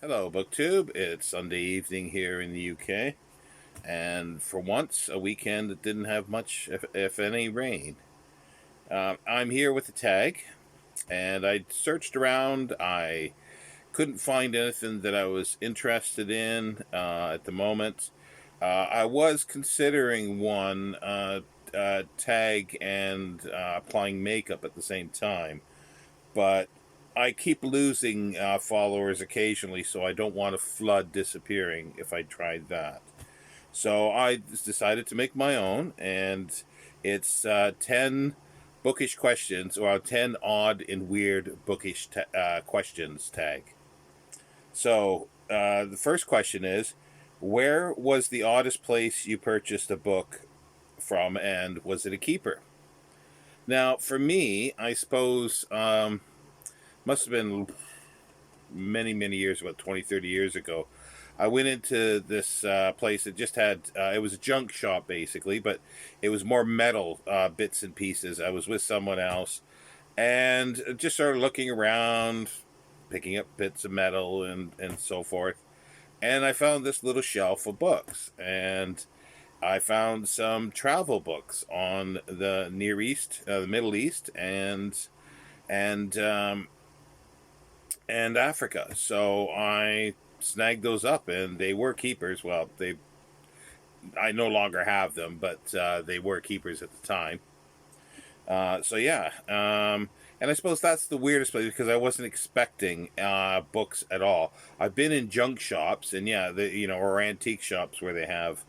Hello, BookTube. It's Sunday evening here in the UK, and for once, a weekend that didn't have much, if any, rain. I'm here with the tag, and I searched around. I couldn't find anything that I was interested in at the moment. I was considering one tag and applying makeup at the same time, but I keep losing followers occasionally, so I don't want a flood disappearing if I tried that. So I decided to make my own, and it's 10 bookish questions, or 10 odd and weird bookish questions tag. So the first question is, where was the oddest place you purchased a book from, and was it a keeper? Now, for me, I suppose must have been many, many years, about 20, 30 years ago. I went into this place that just had, it was a junk shop basically, but it was more metal bits and pieces. I was with someone else and just started looking around, picking up bits of metal and so forth. And I found this little shelf of books. And I found some travel books on the Near East, the Middle East, and and Africa. So I snagged those up, and they were keepers. Well, they I no longer have them, but they were keepers at the time. So yeah, and I suppose that's the weirdest place because I wasn't expecting books at all. I've been in junk shops, and yeah, or antique shops where they have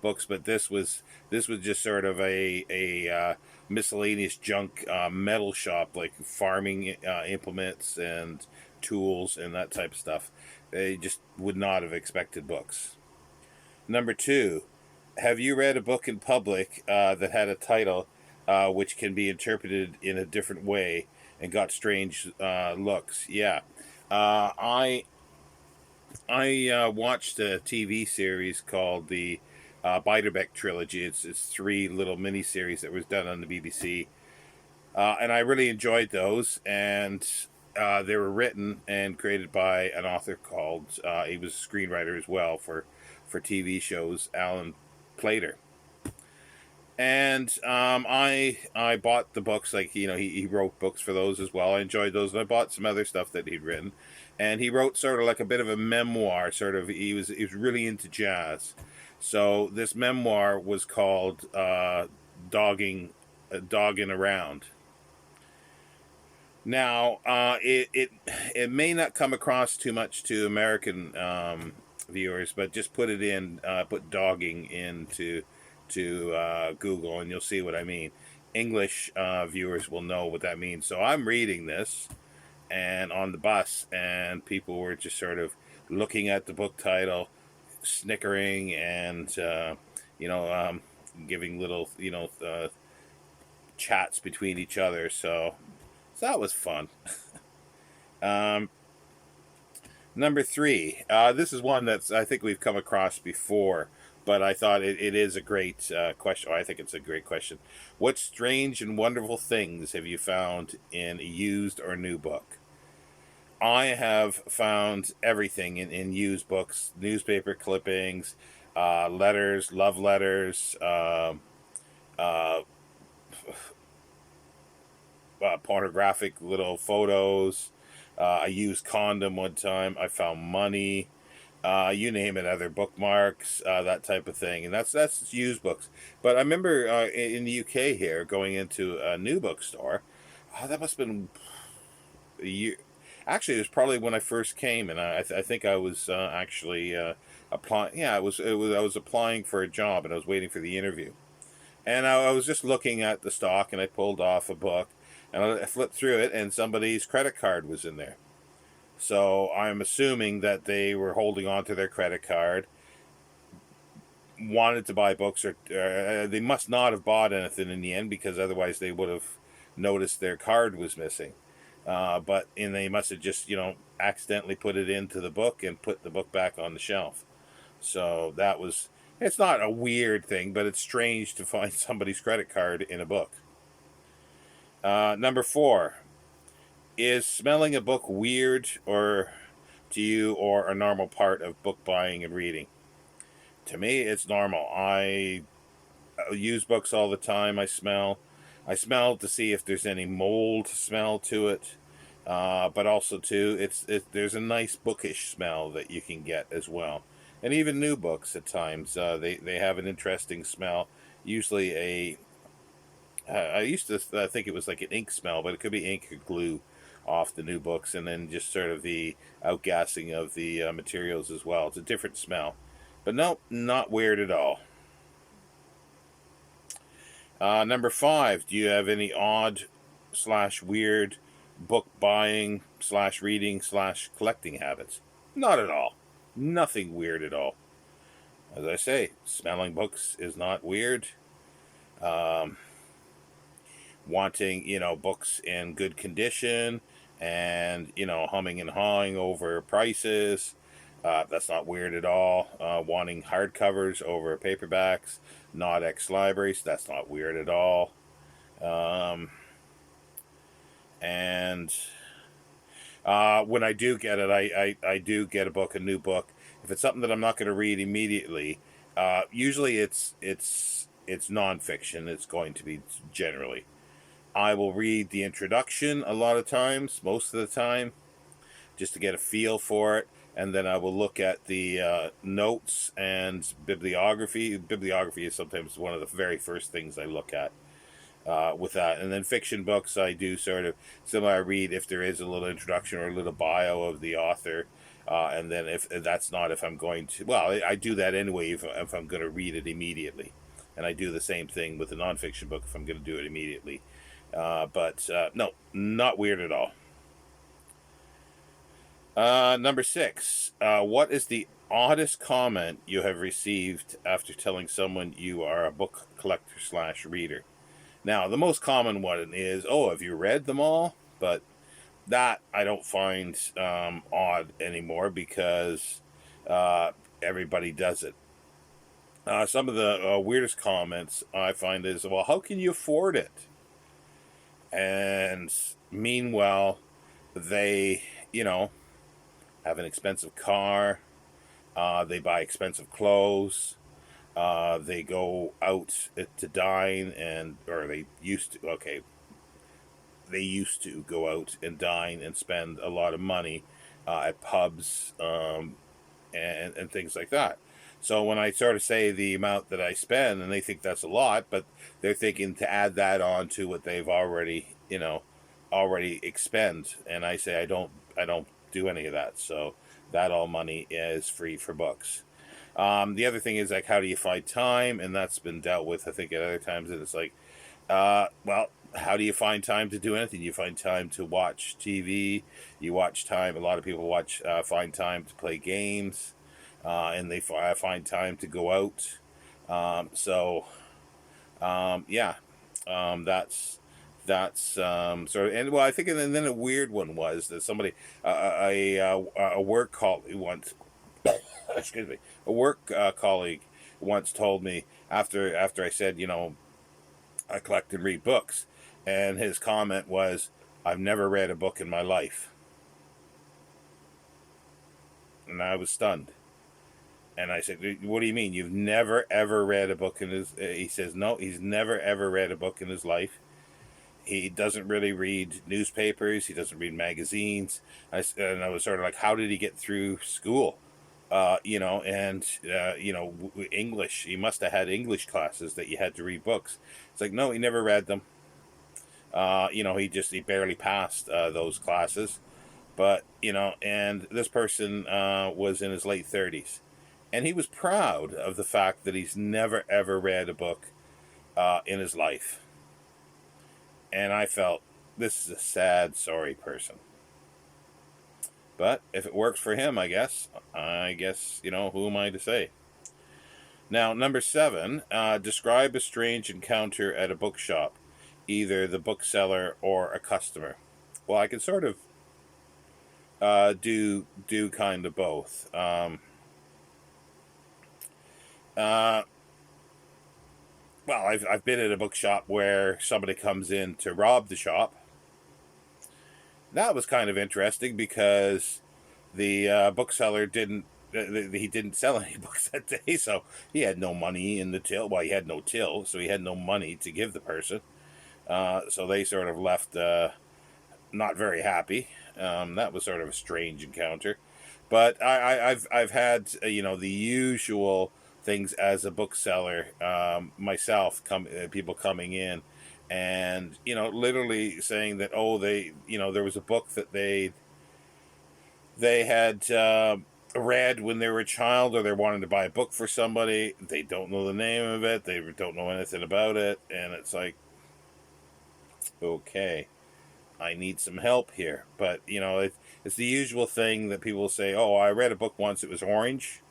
books, but this was just sort of a miscellaneous junk metal shop, like farming implements and tools and that type of stuff. They just would not have expected books. Number two, have you read a book in public that had a title which can be interpreted in a different way and got strange looks? Yeah. Uh, I I watched a TV series called the Beiderbecke trilogy. It's three little mini series that was done on the BBC, and I really enjoyed those. And they were written and created by an author called. He was a screenwriter as well for TV shows, Alan Plater. And I bought the books, like he wrote books for those as well. I enjoyed those, and I bought some other stuff that he'd written. And he wrote sort of like a bit of a memoir. Sort of, he was really into jazz. So this memoir was called "Dogging Around." Now, it may not come across too much to American viewers, but just put dogging into to Google, and you'll see what I mean. English viewers will know what that means. So I'm reading this, and on the bus, and people were just sort of looking at the book title, snickering, and you know, um, giving little chats between each other. So that was fun. Um, Number three. This is one that's I think we've come across before, but I thought it is a great question. I think it's a great question. What strange and wonderful things have you found in a used or new book? I have found everything in used books: newspaper clippings, letters, love letters, uh, pornographic little photos. I used condom one time. I found money. You name it, other bookmarks, that type of thing, and that's used books. But I remember in the UK here going into a new bookstore. That must have been a year. Actually, it was probably when I first came, and I think I was actually applying. Yeah, it was. I was applying for a job, and I was waiting for the interview. And I was just looking at the stock, and I pulled off a book, and I flipped through it, and somebody's credit card was in there. So I'm assuming that they were holding on to their credit card, wanted to buy books, or they must not have bought anything in the end because otherwise they would have noticed their card was missing. But they must have just accidentally put it into the book and put the book back on the shelf. So that was. It's not a weird thing, but it's strange to find somebody's credit card in a book. Number four, is smelling a book weird or to you or a normal part of book buying and reading? To me, it's normal. I use books all the time. I smell to see if there's any mold smell to it. But also too, there's a nice bookish smell that you can get as well, and even new books at times they have an interesting smell. Usually I used to think it was like an ink smell, but it could be ink or glue off the new books, and then just sort of the outgassing of the materials as well. It's a different smell, but no, not weird at all. Number five, do you have any odd slash weird book buying slash reading slash collecting habits? Not at all. Nothing weird at all. As I say, smelling books is not weird. Um, Wanting, books in good condition and, humming and hawing over prices. That's not weird at all. Wanting hardcovers over paperbacks, not ex libraries. That's not weird at all. Um, and When I do get it, I do get a new book. If it's something that I'm not going to read immediately, usually it's nonfiction. It's going to be generally. I will read the introduction a lot of times, most of the time, just to get a feel for it, and then I will look at the notes and bibliography. Bibliography is sometimes one of the very first things I look at with that. And then fiction books, I do sort of similar. I read if there is a little introduction or a little bio of the author. And then if that's not, if I'm going to, well, I do that anyway if I'm going to read it immediately. And I do the same thing with a nonfiction book if I'm going to do it immediately. But no, not weird at all. Number six, what is the oddest comment you have received after telling someone you are a book collector slash reader? Now, the most common one is, "Oh, have you read them all?" But that I don't find odd anymore because everybody does it. Some of the weirdest comments I find is, "Well, how can you afford it?" And meanwhile, they, have an expensive car, they buy expensive clothes, they go out to dine or they used to go out and dine and spend a lot of money at pubs and things like that. So when I sort of say the amount that I spend, and they think that's a lot, but they're thinking to add that on to what they've already expend, and I say I don't do any of that. So that all money is free for books. The other thing is like, how do you find time? And that's been dealt with, I think, at other times. And it's like, well, how do you find time to do anything? You find time to watch TV. You watch time. A lot of people find time to play games, and they find time to go out. Yeah, that's sort of. And well, I think, and then a weird one was that somebody, a work colleague once, excuse me, a work colleague once told me after I said, I collect and read books, and his comment was, "I've never read a book in my life," and I was stunned. And I said, "What do you mean? You've never ever read a book in his?" He says, "No, he's never ever read a book in his life. He doesn't really read newspapers. He doesn't read magazines." And I was sort of like, "How did he get through school?" English. He must have had English classes that you had to read books. It's like, no, he never read them. He barely passed those classes. But and this person was in his late 30s, and he was proud of the fact that he's never ever read a book in his life. And I felt, this is a sad, sorry person. But if it works for him, I guess, who am I to say? Now, number seven, describe a strange encounter at a bookshop, either the bookseller or a customer. Well, I can sort of do kind of both. Uh, well, I've been at a bookshop where somebody comes in to rob the shop. That was kind of interesting because The bookseller didn't. He didn't sell any books that day, so he had no money in the till. Well, he had no till, so he had no money to give the person. So they sort of left not very happy. That was sort of a strange encounter, but I've had the usual things as a bookseller myself. People coming in, and literally saying that, oh, there was a book that they had read when they were a child, or they wanted to buy a book for somebody. They don't know the name of it. They don't know anything about it, and it's like, okay, I need some help here. But it's the usual thing that people say. Oh, I read a book once. It was orange,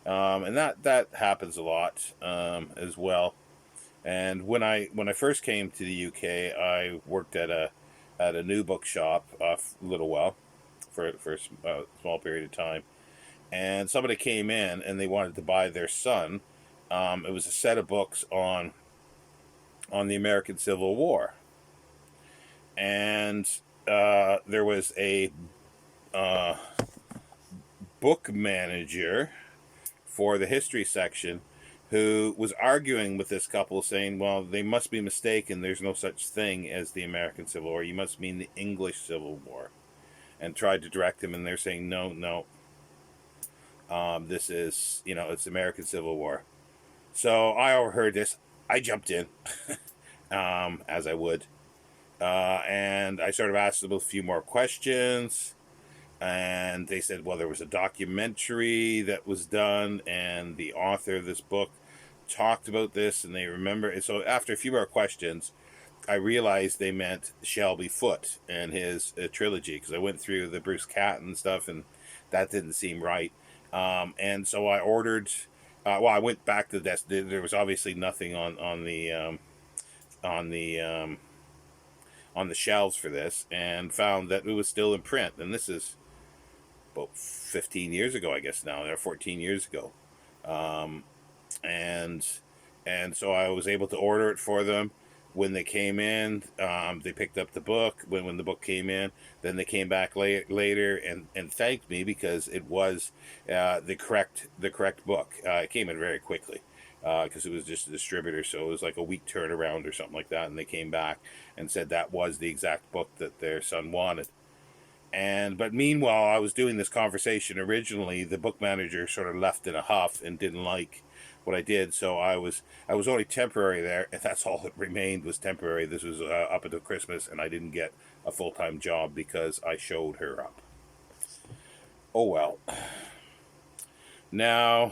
and that happens a lot as well. And when I first came to the UK, I worked at a new bookshop a little while for a small period of time, and somebody came in and they wanted to buy their son. It was a set of books on the American Civil War, and there was a uh, book manager for the history section who was arguing with this couple, saying, well, they must be mistaken. There's no such thing as the American Civil War. You must mean the English Civil War. And tried to direct them, and they're saying, no, no, this is, it's American Civil War. So I overheard this. I jumped in, as I would. And I sort of asked them a few more questions. And they said, well, there was a documentary that was done, and the author of this book talked about this, and they remember. And so after a few more questions, I realized they meant Shelby Foote and his trilogy, because I went through the Bruce Catton stuff, and that didn't seem right. And so I ordered. I went back to the desk. There was obviously nothing on the on the shelves for this, and found that it was still in print. And this is about 15 years ago, I guess now, or 14 years ago. Um, and so I was able to order it for them. When they came in, they picked up the book. When the book came in, then they came back later and thanked me, because it was the correct book. It came in very quickly, because it was just a distributor, so it was like a week turnaround or something like that. And they came back and said that was the exact book that their son wanted. But meanwhile, I was doing this conversation originally. The book manager sort of left in a huff and didn't like what I did, so I was only temporary there, and that's all that remained was temporary. This was up until Christmas, and I didn't get a full-time job because I showed her up. Oh well. Now,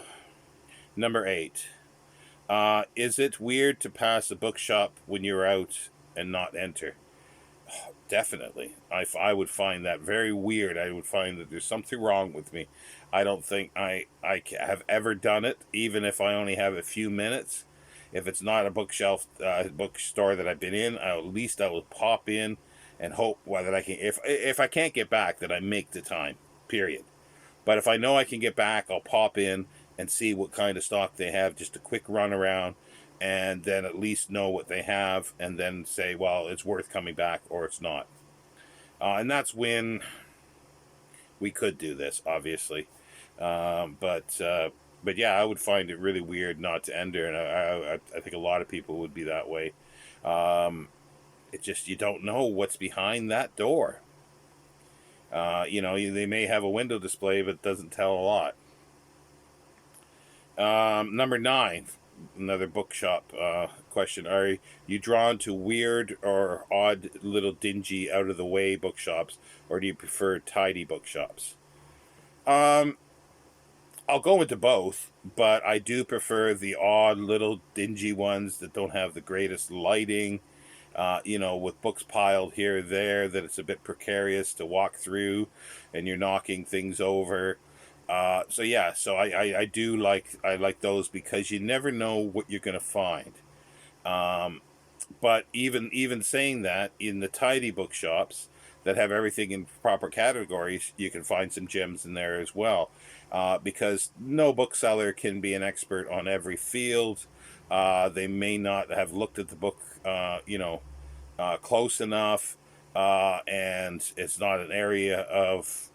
number 8. Is it weird to pass a bookshop when you're out and not enter? Definitely. I would find that very weird. I would find that there's something wrong with me. I don't think have ever done it, even if I only have a few minutes. If it's not a bookstore that I've been in, at least I will pop in and hope whether I can. If I can't get back, then I make the time. Period. But if I know I can get back, I'll pop in and see what kind of stock they have. Just a quick run around, and then at least know what they have, and then say, well, it's worth coming back or it's not. And that's when we could do this, obviously. But yeah, I would find it really weird not to enter, and I think a lot of people would be that way. Um, it's just you don't know what's behind that door. They may have a window display, but it doesn't tell a lot. Number 9, another bookshop question. Are you drawn to weird or odd little dingy out of the way bookshops, or do you prefer tidy bookshops? Um, I'll go into both, but I do prefer the odd little dingy ones that don't have the greatest lighting. With books piled here or there, that it's a bit precarious to walk through, and you're knocking things over. So yeah, so I do like those, because you never know what you're gonna find. Um, but even saying that, in the tidy bookshops that have everything in proper categories, you can find some gems in there as well. Because no bookseller can be an expert on every field. They may not have looked at the book, close enough, and it's not an area of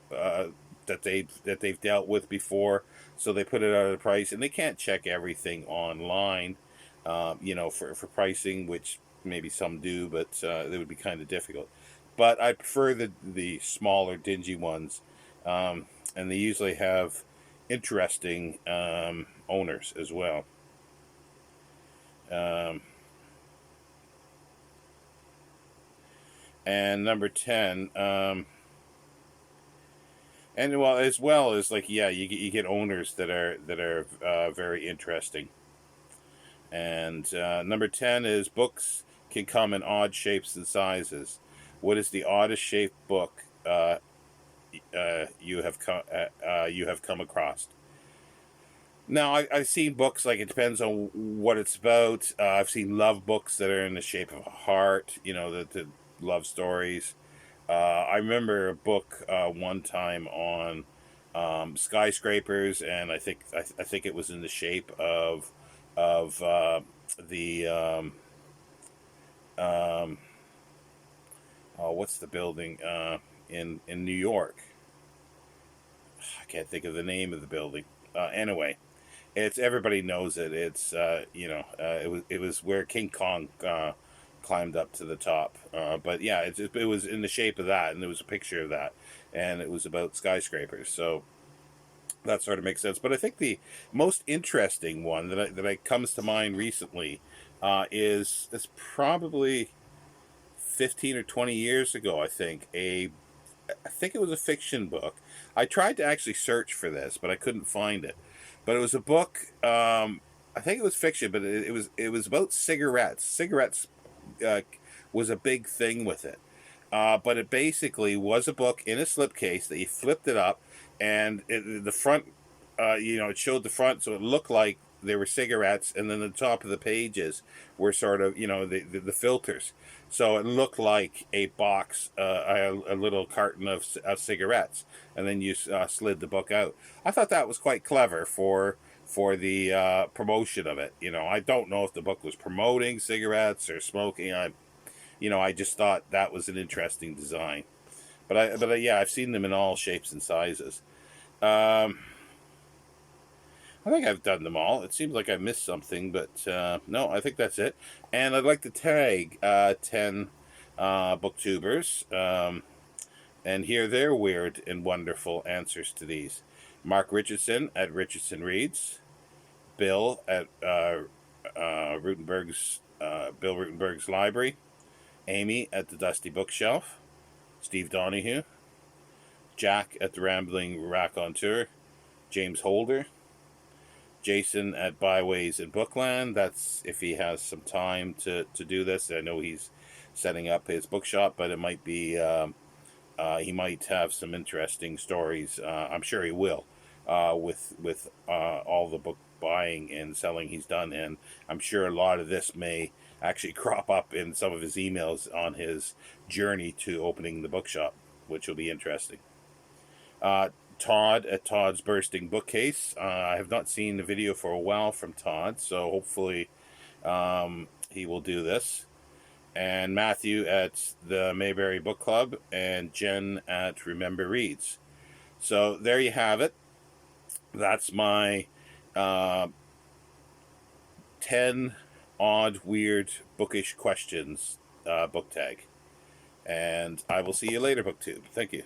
that they've dealt with before, so they put it at a price, and they can't check everything online, for pricing, which maybe some do, but it would be kind of difficult. But I prefer the smaller, dingy ones, and they usually have interesting owners as well. Um, and number 10, and as well as, like, yeah, you get owners that are very interesting. And number 10 is books can come in odd shapes and sizes. What is the oddest shaped book you have come across? Now, I've seen books, like, it depends on what it's about. I've seen love books that are in the shape of a heart, the love stories. I remember a book one time on skyscrapers, and I think it was in the shape of the um, oh, what's the building in New York? I can't think of the name of the building. Anyway, it's everybody knows it. It's it was where King Kong climbed up to the top. But yeah, it was in the shape of that, and there was a picture of that, and it was about skyscrapers. So that sort of makes sense. But I think the most interesting one that I comes to mind recently is probably 15 or 20 years ago. I think it was a fiction book. I tried to actually search for this, but I couldn't find it. But it was a book. I think it was fiction, but it was about cigarettes. Cigarettes uh, was a big thing with it. But it basically was a book in a slipcase that you flipped it up, and the front, it showed the front, so it looked like they were cigarettes, and then the top of the pages were sort of, the filters. So it looked like a box, a little carton of cigarettes, and then you slid the book out. I thought that was quite clever for the promotion of it. I don't know if the book was promoting cigarettes or smoking. I just thought that was an interesting design. Yeah, I've seen them in all shapes and sizes. Um, I think I've done them all. It seems like I missed something, but no, I think that's it. And I'd like to tag 10 booktubers and hear their weird and wonderful answers to these. Mark Richardson at Richardson Reads, Bill at Bill Rutenberg's Library, Amy at the Dusty Bookshelf, Steve Donahue, Jack at the Rambling Raconteur, James Holder, Jason at Byways in Bookland. That's if he has some time to do this. I know he's setting up his bookshop, but it might be he might have some interesting stories. I'm sure he will, with all the book buying and selling he's done, and I'm sure a lot of this may actually crop up in some of his emails on his journey to opening the bookshop, which will be interesting. Todd at Todd's Bursting Bookcase. I have not seen the video for a while from Todd, so hopefully he will do this. And Matthew at the Mayberry Book Club, and Jen at Remember Reads. So there you have it. That's my 10 odd, weird, bookish questions book tag. And I will see you later, BookTube. Thank you.